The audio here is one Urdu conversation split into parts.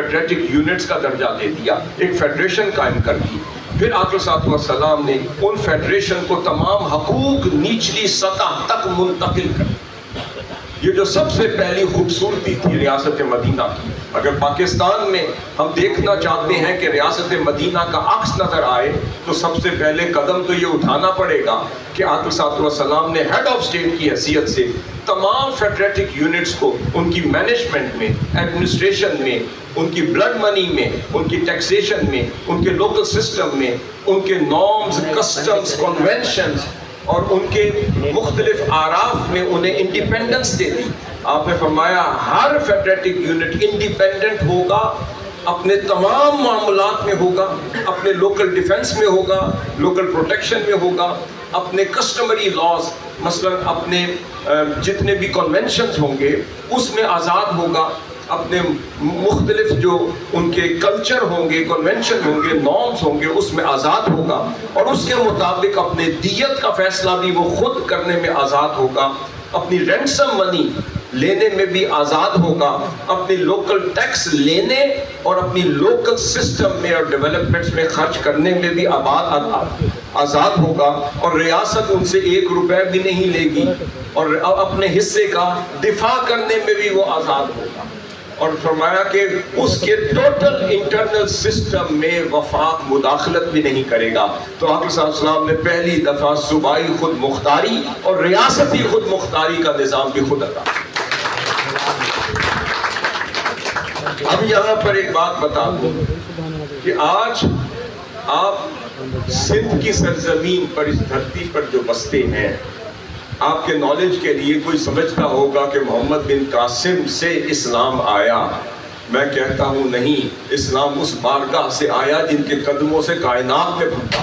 فیڈریٹک یونٹس کا درجہ دے دیا، ایک فیڈریشن قائم کر دی۔ پھر آقا صلی اللہ علیہ وسلم نے ان فیڈریشن کو تمام حقوق نچلی سطح تک منتقل کر۔ یہ جو سب سے پہلی خوبصورتی تھی ریاست مدینہ کی، اگر پاکستان میں ہم دیکھنا چاہتے ہیں کہ ریاست مدینہ کا عکس نظر آئے تو سب سے پہلے قدم تو یہ اٹھانا پڑے گا کہ آقا صلی اللہ علیہ وسلم نے ہیڈ آف اسٹیٹ کی حیثیت سے تمام فیڈریٹک یونٹس کو ان کی مینجمنٹ میں، ایڈمنسٹریشن میں، ان کی بلڈ منی میں، ان کی ٹیکسیشن میں، ان کے لوکل سسٹم میں، ان کے نارمز، کسٹمز، کنونشنز اور ان کے مختلف اعراف میں انہیں انڈیپینڈنس دے دی۔ آپ نے فرمایا ہر فیڈریٹک یونٹ انڈیپینڈنٹ ہوگا، اپنے تمام معاملات میں ہوگا، اپنے لوکل ڈیفنس میں ہوگا، لوکل پروٹیکشن میں ہوگا، اپنے کسٹمری لاز مثلا اپنے جتنے بھی کنونشنز ہوں گے اس میں آزاد ہوگا، اپنے مختلف جو ان کے کلچر ہوں گے، کنونشن ہوں گے، نارمز ہوں گے، اس میں آزاد ہوگا، اور اس کے مطابق اپنے دیت کا فیصلہ بھی وہ خود کرنے میں آزاد ہوگا، اپنی رینسم منی لینے میں بھی آزاد ہوگا، اپنی لوکل ٹیکس لینے اور اپنی لوکل سسٹم میں اور ڈیولپمنٹس میں خرچ کرنے میں بھی آزاد ہوگا، اور ریاست ان سے 1 روپے بھی نہیں لے گی، اور اپنے حصے کا دفاع کرنے میں بھی وہ آزاد ہوگا۔ اور فرمایا کہ اس کے ٹوٹل انٹرنل سسٹم میں وفاق مداخلت بھی نہیں کرے گا۔ تو آقا صلی اللہ علیہ وسلم نے پہلی دفعہ صوبائی خود مختاری اور ریاستی خود مختاری کا نظام بھی خود ادا۔ اب یہاں پر ایک بات بتا دوں کہ آج آپ سندھ کی سرزمین پر، اس دھرتی پر جو بستے ہیں، آپ کے نالج کے لیے کوئی سمجھتا ہوگا کہ محمد بن قاسم سے اسلام آیا۔ میں کہتا ہوں نہیں، اسلام اس بارگاہ سے آیا جن کے قدموں سے کائنات میں پھوٹا۔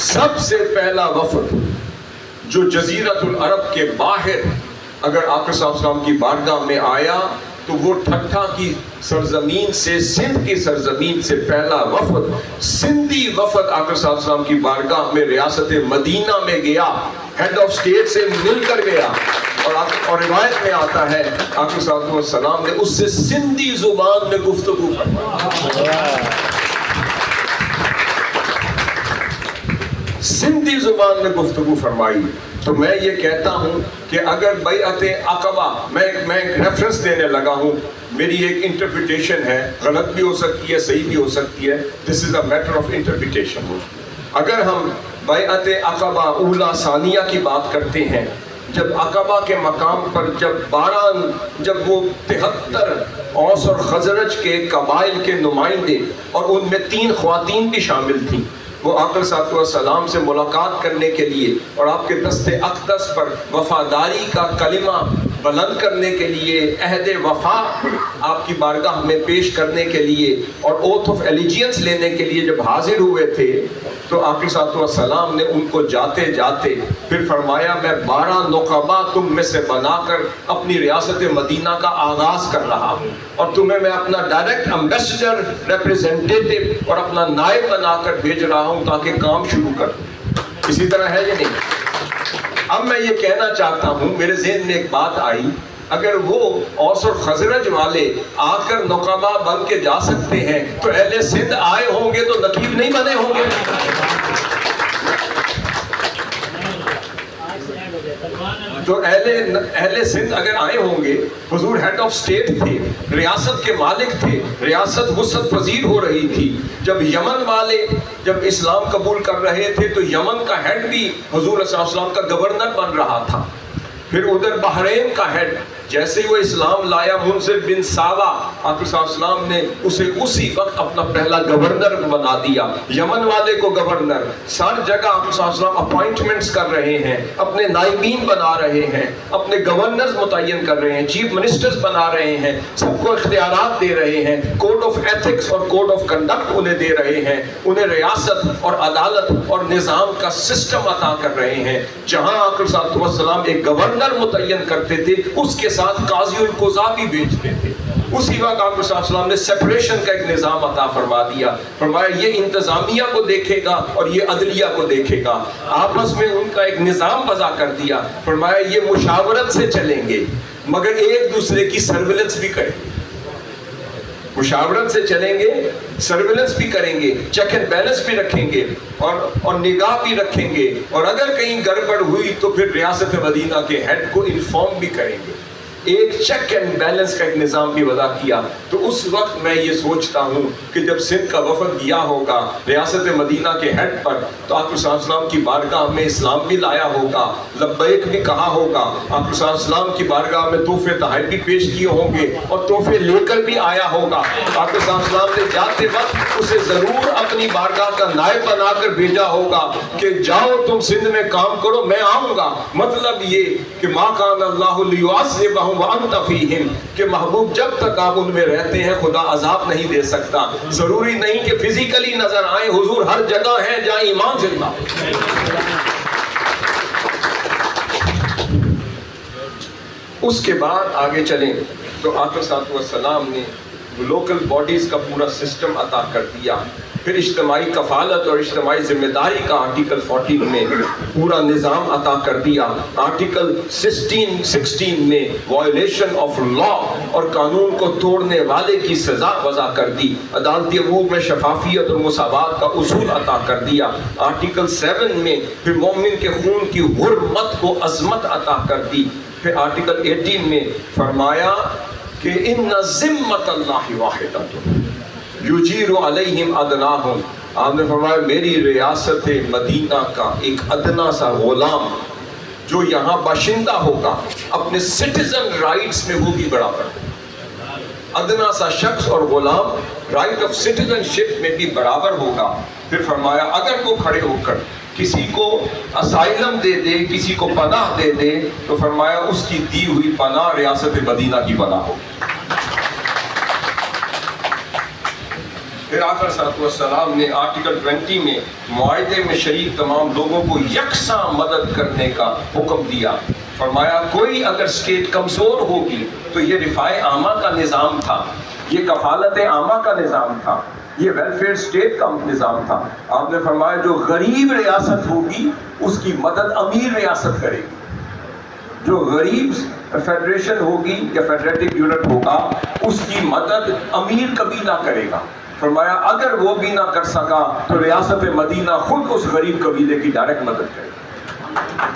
سب سے پہلا وفد جو جزیرت العرب کے باہر اگر آقا صلی اللہ علیہ وسلم کی بارگاہ میں آیا تو وہ ٹھٹھا کی سرزمین سے، سندھ کی سرزمین سے پہلا وفد، سندھی وفد آقا صلی اللہ علیہ وسلم کی بارگاہ میں ریاست مدینہ میں گیا، ہیڈ آف اسٹیٹ سے مل کر گیا، اور روایت میں آتا ہے آقا صلی اللہ علیہ وسلم نے اس سے سندھی زبان میں گفتگو فرمائی، سندھی زبان میں گفتگو فرمائی۔ تو میں یہ کہتا ہوں کہ اگر بیعت عقبہ، میں ایک ریفرنس دینے لگا ہوں، میری ایک انٹرپریٹیشن ہے، غلط بھی ہو سکتی ہے، صحیح بھی ہو سکتی ہے، دس از اے میٹر آف انٹرپریٹیشن۔ اگر ہم بیعت عقبہ اولا ثانیہ کی بات کرتے ہیں، جب عقبہ کے مقام پر جب وہ 73 اوس اور خزرج کے قبائل کے نمائندے، اور ان میں 3 خواتین بھی شامل تھیں، وہ آقا صلی اللہ علیہ وسلم سے ملاقات کرنے کے لیے اور آپ کے دست اقدس پر وفاداری کا کلمہ بلند کرنے کے لیے، عہد وفا آپ کی بارگاہ میں پیش کرنے کے لیے اور اوتھ آف ایلیجینس لینے کے لیے جب حاضر ہوئے تھے تو آقا صلی اللہ علیہ وسلم نے ان کو جاتے جاتے پھر فرمایا میں 12 نقبہ تم میں سے بنا کر اپنی ریاست مدینہ کا آغاز کر رہا ہوں، اور تمہیں میں اپنا ڈائریکٹ امبیسڈر، ریپریزنٹیٹو اور اپنا نائب بنا کر بھیج رہا ہوں تاکہ کام شروع کر دوں۔ اسی طرح ہے یا نہیں؟ اب میں یہ کہنا چاہتا ہوں، میرے ذہن میں ایک بات آئی، اگر وہ اوس اور خزرج والے آ کر نقبہ بن کے جا سکتے ہیں تو اہل سندھ آئے ہوں گے تو نقیب نہیں بنے ہوں گے؟ تو اہل سندھ اگر آئے ہوں گے، حضور ہیڈ آف اسٹیٹ تھے، ریاست کے مالک تھے، ریاست وسعت پذیر ہو رہی تھی۔ جب یمن والے جب اسلام قبول کر رہے تھے تو یمن کا ہیڈ بھی حضور صلی اللہ علیہ وسلم کا گورنر بن رہا تھا۔ پھر ادھر بحرین کا ہیڈ جیسے ہی وہ اسلام لایا، منصر بن ساوا، آقا صلی اللہ علیہ وسلم نے اسے اسی وقت اپنا پہلا گورنر بنا دیا، یمن والے کو گورنر۔ سر جگہ آقا صلی اللہ علیہ وسلم اپوائنٹمنٹس کر رہے ہیں، اپنے نائبین بنا رہے ہیں، اپنے گورنرز متعین کر رہے ہیں، چیف منسٹرز بنا رہے ہیں، سب کو اختیارات دے رہے ہیں، کوڈ آف ایتھکس اور کوڈ آف کنڈکٹ انہیں دے رہے ہیں، انہیں ریاست اور عدالت اور نظام کا سسٹم عطا کر رہے ہیں۔ جہاں آقا صلی اللہ علیہ وسلم ایک گورنر متعین کرتے تھے، اس کے ساتھ قاضی القضاء بھی بھیجتے تھے۔ اسی وقت آپ صلی اللہ علیہ وسلم نے سیپریشن کا ایک نظام عطا فرما دیا، فرمایا یہ انتظامیہ کو دیکھے گا اور یہ عدلیہ کو دیکھے گا، آپس میں ان کا ایک نظام وضع کر دیا، فرمایا یہ مشاورت سے چلیں گے، مگر ایک دوسرے کی سرویلنس بھی کریں گے، مشاورت سے چلیں گے، سرویلنس بھی کریں گے، چیک اینڈ بیلنس بھی رکھیں گے اور نگاہ بھی رکھیں گے، اور اگر کہیں گڑبڑ ہوئی تو پھر ریاست مدینہ کے ہیڈ کو انفارم بھی کریں گے۔ ایک چیک اینڈ بیلنس کا ایک نظام بھی وضع کیا۔ تو اس وقت میں یہ سوچتا ہوں کہ جب سندھ کا وفد گیا ہوگا ریاست مدینہ کے ہیڈ پر، تو آقا صلی اللہ علیہ وسلم کی بارگاہ میں اسلام بھی لایا ہوگا، لبیک بھی کہا ہوگا، آقا صلی اللہ علیہ وسلم کی بارگاہ میں تحفے تحائف بھی پیش کیے ہوں گے اور تحفے لے کر بھی آیا ہوگا۔ آقا صلی اللہ علیہ وسلم نے جاتے وقت اسے ضرور اپنی بارگاہ کا نائب بنا کر بھیجا ہوگا کہ جاؤ تم سندھ میں کام کرو، میں آؤں گا۔ مطلب یہ کہ ما کان اللہ لیعذبہم وانت فیہم، کہ محبوب جب تک آپ ان میں رہتے ہیں خدا عذاب نہیں دے سکتا۔ ضروری نہیں کہ فزیکلی نظر آئیں، حضور ہر جگہ ہیں جہاں ایمان زندہ۔ اس کے بعد آگے چلیں تو آقا صلی اللہ علیہ وسلم نے لوکل باڈیز کا پورا سسٹم عطا کر دیا۔ پھر اجتماعی کفالت اور اجتماعی ذمہ داری کا آرٹیکل 14 میں پورا نظام عطا کر دیا۔ آرٹیکل 16 میں وائلیشن آف لا اور قانون کو توڑنے والے کی سزا وضع کر دی۔ عدالتی امور میں شفافیت اور مساوات کا اصول عطا کر دیا۔ آرٹیکل 7 میں پھر مومن کے خون کی حرمت کو عظمت عطا کر دی۔ پھر آرٹیکل 18 میں فرمایا کہ ان ذمۃ اللہ واحدۃ یجیر علیہم ادناہم، آپ نے فرمایا میری ریاست مدینہ کا ایک ادنا سا غلام جو یہاں باشندہ ہوگا اپنے سٹیزن رائٹس میں وہ بھی برابر ہے۔ ادنا سا شخص اور غلام رائٹ آف سٹیزن شپ میں بھی برابر ہوگا۔ پھر فرمایا اگر وہ کھڑے ہو کر کسی کو اسائلم دے دے، کسی کو پناہ دے دے، تو فرمایا اس کی دی ہوئی پناہ ریاست مدینہ کی پناہ ہو۔ پھر آقا صلی اللہ علیہ وسلم نے آرٹیکل 20 میں معاہدے میں شریک تمام لوگوں کو یکساں مدد کرنے کا حکم دیا۔ فرمایا کوئی اگر اسٹیٹ کمزور ہوگی تو یہ رفاع عامہ کا نظام تھا، یہ کفالت عامہ کا نظام تھا، یہ ویلفیئر اسٹیٹ کا نظام تھا۔ آپ نے فرمایا جو غریب ریاست ہوگی اس کی مدد امیر ریاست کرے گی، جو غریب فیڈریشن ہوگی یا فیڈریٹک یونٹ ہوگا اس کی مدد امیر قبیلہ کرے گا۔ فرمایا اگر وہ بھی نہ کر سکا تو ریاست مدینہ خود اس غریب قبیلے کی ڈائریکٹ مدد کرے گا۔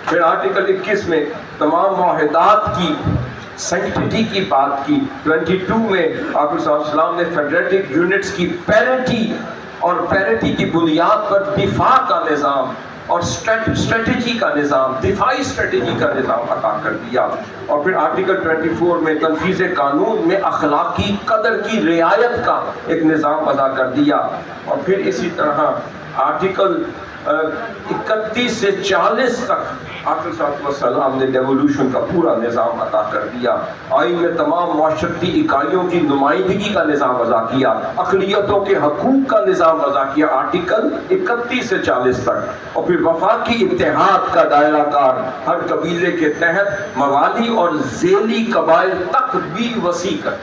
پھر آرٹیکل 21 میں تمام معاہدات کی سینکٹیٹی کی بات کی۔ 22 میں آقا صلی اللہ علیہ وسلم نے فیڈریٹک یونٹس کی پیرٹی اور پیرٹی کی بنیاد پر دفاع کا نظام اور اسٹریٹجی کا نظام، دفاعی اسٹریٹجی کا نظام عطا کر دیا۔ اور پھر آرٹیکل 24 میں تنفیذ قانون میں اخلاقی قدر کی رعایت کا ایک نظام ادا کر دیا۔ اور پھر اسی طرح آرٹیکل 31 سے 40 تک آقا صلی اللہ علیہ وسلم نے ڈیولوشن کا پورا نظام عطا کر دیا۔ آئین میں تمام معاشرتی اکائیوں کی نمائندگی کا نظام وضع کیا، اقلیتوں کے حقوق کا نظام وضع کیا، آرٹیکل 31 سے 40 تک۔ اور پھر وفاقی اتحاد کا دائرہ کار ہر قبیلے کے تحت موالی اور ذیلی قبائل تک بھی وسیع کر۔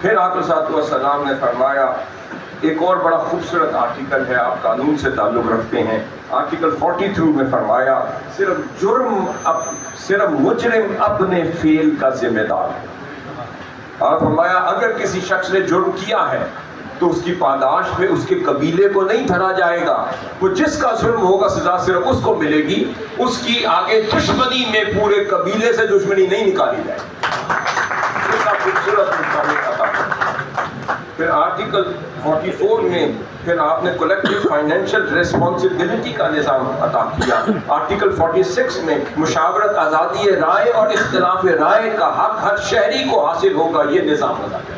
پھر آقا صلی اللہ علیہ وسلم نے فرمایا ایک اور بڑا خوبصورت آرٹیکل ہے، آپ قانون سے تعلق رکھتے ہیں۔ آرٹیکل 42 میں فرمایا صرف مجرم اپنے فعل کا ذمہ دار ہے۔ اور فرمایا اگر کسی شخص نے جرم کیا ہے تو اس کی پاداش میں اس کے قبیلے کو نہیں دھرا جائے گا، وہ جس کا جرم ہوگا سزا صرف اس کو ملے گی، اس کی آگے دشمنی میں پورے قبیلے سے دشمنی نہیں نکالی جائے گی۔ اس کا خوبصورت مطالعہ عطا کرتا۔ پھر آرٹیکل 44 میں پھر آپ نے کولیکٹیو فائنینشیل ریسپانسبلٹی کا نظام عطا کیا۔ آرٹیکل 46 میں مشاورت، آزادی رائے اور اختلاف رائے کا حق ہر شہری کو حاصل ہوگا، یہ نظام عطا کیا۔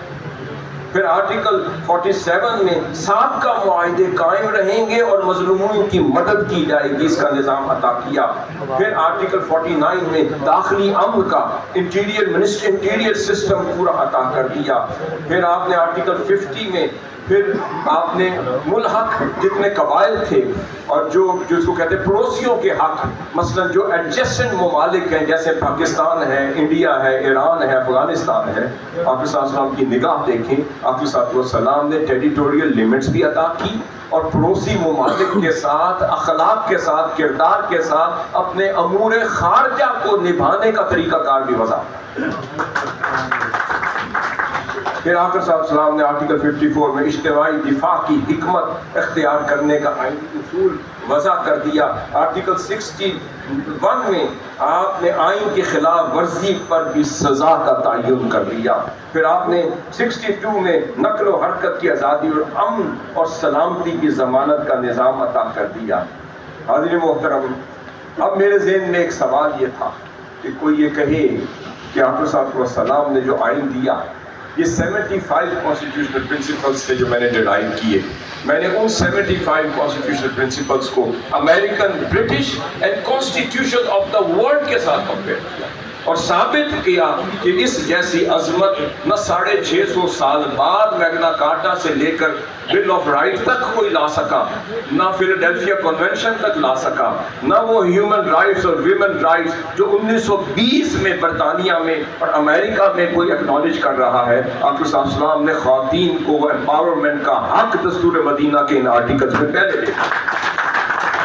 پھر آرٹیکل 47 میں سابقہ معاہدے قائم رہیں گے اور مظلوموں کی مدد کی جائے گی، اس کا نظام عطا کیا۔ پھر آرٹیکل 49 میں داخلی امن کا انٹیریئر سسٹم پورا عطا کر دیا۔ پھر آپ نے آرٹیکل 50 میں پھر آپ نے ملحق جتنے قبائل تھے اور جو اس کو کہتے ہیں پڑوسیوں کے حق، مثلا جو ایڈجسٹنٹ ممالک ہیں جیسے پاکستان ہے، انڈیا ہے، ایران ہے، افغانستان ہے، آپ صلی اللہ علیہ وسلم کی نگاہ دیکھیں، آپ صلی اللہ علیہ وسلم نے ٹیریٹوریل لیمٹس بھی عطا کی اور پڑوسی ممالک کے ساتھ اخلاق کے ساتھ کردار کے ساتھ اپنے امور خارجہ کو نبھانے کا طریقہ کار بھی وضع۔ پھر آقا صلی اللہ علیہ وسلم نے آرٹیکل 54 میں اجتماعی دفاع کی حکمت اختیار کرنے کا آئینی اصول وضع کر دیا۔ آرٹیکل 61 میں آپ نے آئین کی خلاف ورزی پر بھی سزا کا تعین کر دیا۔ پھر آپ نے 62 میں نقل و حرکت کی آزادی اور امن اور سلامتی کی ضمانت کا نظام عطا کر دیا۔ حاضرین محترم، اب میرے ذہن میں ایک سوال یہ تھا کہ کوئی یہ کہے کہ آقا صلی اللہ علیہ وسلم نے جو آئین دیا، یہ 75 کانسٹیٹیوشنل پرنسپلز تھے جو میں نے ڈرائیو کیے، میں نے ان 75 کانسٹیٹیوشنل پرنسپلز کو American, British and constitution of the world کے ساتھ کمپیئر کیا اور ثابت کیا کہ اس جیسی عظمت نہ 650 سال بعد میگنا کارٹا سے لے کر بل آف رائٹ تک کوئی لا سکا، نہ فیلاڈیلفیا کنونشن تک لا سکا، نہ وہ ہیومن رائٹس اور ویمن رائٹس جو 1920 میں برطانیہ میں اور امریکہ میں کوئی اکنالج کر رہا ہے۔ آقا صلی اللہ علیہ وسلم نے خواتین کو امپاورمنٹ کا حق دستور مدینہ کے ان آرٹیکلز میں پہلے دیا۔